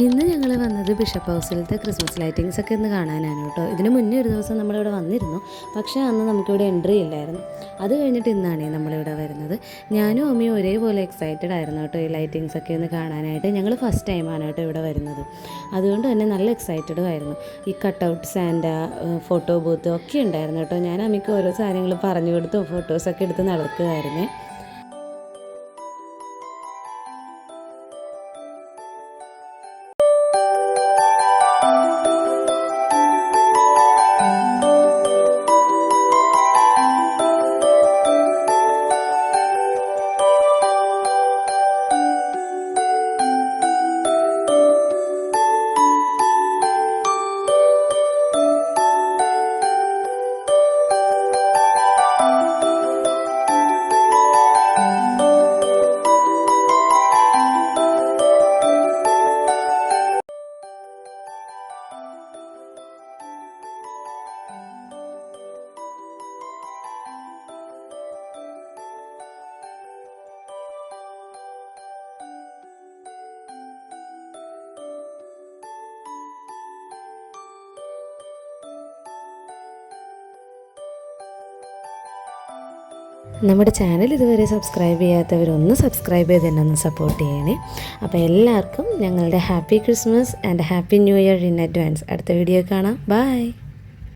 ഇന്ന് ഞങ്ങൾ വന്നത് ബിഷപ്പ് ഹൗസിലത്തെ ക്രിസ്മസ് ലൈറ്റിങ്സ് ഒക്കെ ഒന്ന് കാണാനാണ് കേട്ടോ. ഇതിന് മുന്നേ ഒരു ദിവസം നമ്മളിവിടെ വന്നിരുന്നു, പക്ഷേ അന്ന് നമുക്കിവിടെ എൻട്രി ഇല്ലായിരുന്നു. അത് കഴിഞ്ഞിട്ട് ഇന്നാണ് നമ്മളിവിടെ വരുന്നത്. ഞാനും അമ്മയും ഒരേപോലെ എക്സൈറ്റഡ് ആയിരുന്നു കേട്ടോ ഈ ലൈറ്റിങ്സ് ഒക്കെ ഒന്ന് കാണാനായിട്ട്. ഞങ്ങൾ ഫസ്റ്റ് ടൈമാണ് കേട്ടോ ഇവിടെ വരുന്നത്, അതുകൊണ്ട് തന്നെ നല്ല എക്സൈറ്റഡും ആയിരുന്നു. ഈ കട്ടൗട്ട് സാൻഡ, ഫോട്ടോ ബൂത്ത് ഒക്കെ ഉണ്ടായിരുന്നു കേട്ടോ. ഞാൻ അമ്മയ്ക്ക് ഓരോ സാധനങ്ങൾ പറഞ്ഞു കൊടുത്തു ഫോട്ടോസൊക്കെ എടുത്ത് നടക്കുകയായിരുന്നേ. നമ്മുടെ ചാനൽ ഇതുവരെ സബ്സ്ക്രൈബ് ചെയ്യാത്തവരൊന്ന് സബ്സ്ക്രൈബ് ചെയ്ത് തന്നെ ഒന്ന് സപ്പോർട്ട് ചെയ്യണേ. അപ്പോൾ എല്ലാവർക്കും ഞങ്ങളുടെ happy Christmas and happy new year in advance. അടുത്ത വീഡിയോ കാണാം. ബൈ.